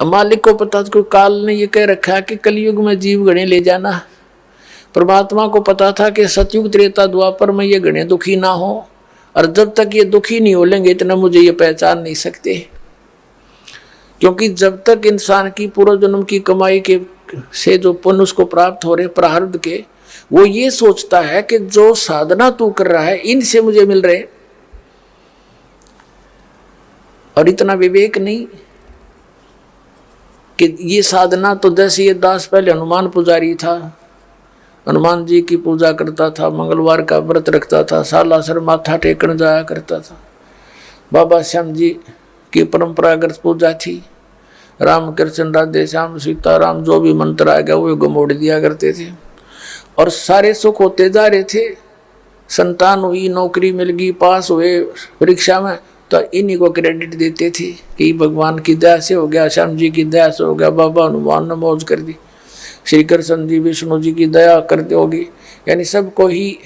मालिक को पता था, काल ने ये कह रखा है कि कलयुग में जीव गणे ले जाना। परमात्मा को पता था कि सतयुग त्रेता द्वापर में ये गणे दुखी ना हो, और जब तक ये दुखी नहीं हो लेंगे इतना मुझे ये पहचान नहीं सकते। क्योंकि जब तक इंसान की पूर्व जन्म की कमाई के से जो पुण्य उसको प्राप्त हो रहे प्रारब्ध के, वो ये सोचता है कि जो साधना तू कर रहा है इनसे मुझे मिल रहे, और इतना विवेक नहीं कि ये साधना तो जैसे ये दास पहले हनुमान पुजारी था, हनुमान जी की पूजा करता था, मंगलवार का व्रत रखता था, सालासर माथा टेकन जाया करता था। बाबा श्याम जी की परंपरागत पूजा थी, राम कृष्ण राधे श्याम सीताराम जो भी मंत्र आ गया वो गमोड़ दिया करते थे, और सारे सुख होते जा रहे थे। संतान हुई, नौकरी मिल गई, पास हुए परीक्षा में, तो इन्हीं को क्रेडिट देते थे कि भगवान की दया से हो गया, श्याम जी की दया से हो गया, बाबा हनुमान ने मौज कर दी, श्री कृष्ण जी विष्णु जी की दया करते होगी, यानी सबको ही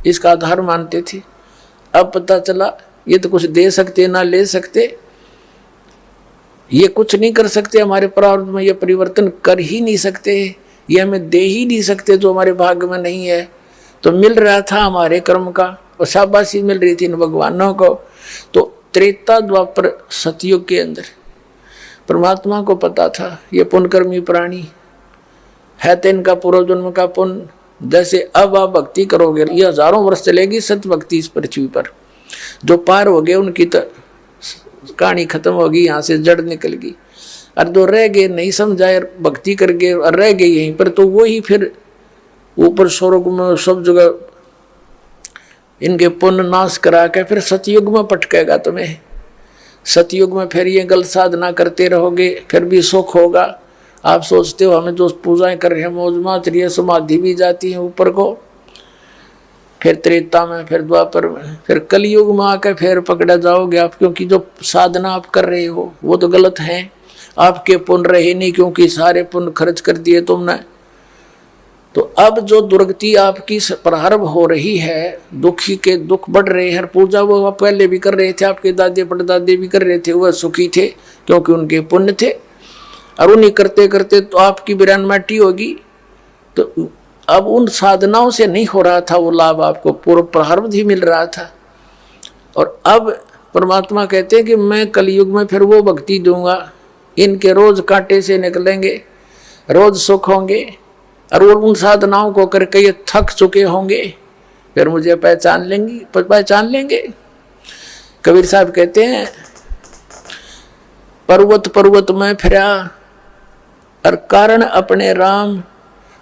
इसका आधार मानते थे। अब पता चला ये तो कुछ दे सकते ना ले सकते, ये कुछ नहीं कर सकते, हमारे प्रारब्ध में ये परिवर्तन कर ही नहीं सकते, ये हमें दे ही नहीं सकते जो हमारे भाग्य में नहीं है। तो मिल रहा था हमारे कर्म का, और शाबाशी मिल रही थी इन भगवानों को। तो त्रेता द्वापर सतयुग के अंदर परमात्मा को पता था ये पुण्यकर्मी प्राणी है, तो इनका पूर्व जन्म का पुण्य, जैसे अब आप भक्ति करोगे ये हजारों वर्ष चलेगी सत भक्ति इस पृथ्वी पर, जो पार हो गए उनकी तो कहानी खत्म होगी, यहाँ से जड़ निकल गई, और जो रह गए नहीं समझाए भक्ति कर गए और रह गए यहीं पर, तो वही फिर ऊपर स्वर्ग में सब जगह इनके पुण्य नाश करा के फिर सतयुग में पटकेगा तुम्हें। सतयुग में फिर ये गलत साधना करते रहोगे, फिर भी सुख होगा। आप सोचते हो हमें जो पूजाएं कर रहे हैं मौज माच रही है, समाधि भी जाती है ऊपर को, फिर त्रेता में, फिर द्वापर में, फिर कलयुग में आकर फिर पकड़ा जाओगे आप, क्योंकि जो साधना आप कर रहे हो वो तो गलत है। आपके पुण्य रहे नहीं, क्योंकि सारे पुण्य खर्च कर दिए तुमने। तो अब जो दुर्गति आपकी प्रारंभ हो रही है, दुखी के दुख बढ़ रहे हैं। पूजा वो आप पहले भी कर रहे थे, आपके दादे परदादे भी कर रहे थे, वह सुखी थे क्योंकि उनके पुण्य थे, और उन्हीं करते करते तो आपकी बिरान माटी होगी। तो अब उन साधनाओं से नहीं हो रहा था वो लाभ, आपको पूर्व प्रारब्ध ही मिल रहा था। और अब परमात्मा कहते हैं कि मैं कलयुग में फिर वो भक्ति दूंगा, इनके रोज कांटे से निकलेंगे, रोज सुख होंगे, और वो उन साधनाओं को करके ये थक चुके होंगे, फिर मुझे पहचान लेंगे। कबीर साहब कहते हैं पर्वत पर्वत में फिरा और कारण अपने राम,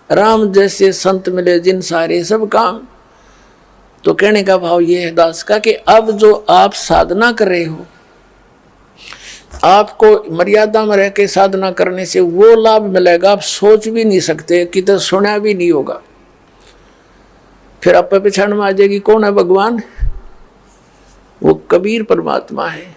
राम जैसे संत मिले जिन सारे सब काम। तो कहने का भाव ये है दास का कि अब जो आप साधना कर रहे हो, आपको मर्यादा में रह के साधना करने से वो लाभ मिलेगा, आप सोच भी नहीं सकते, कि तो सुना भी नहीं होगा। फिर आप पहचान में आ जाएगी कौन है भगवान, वो कबीर परमात्मा है।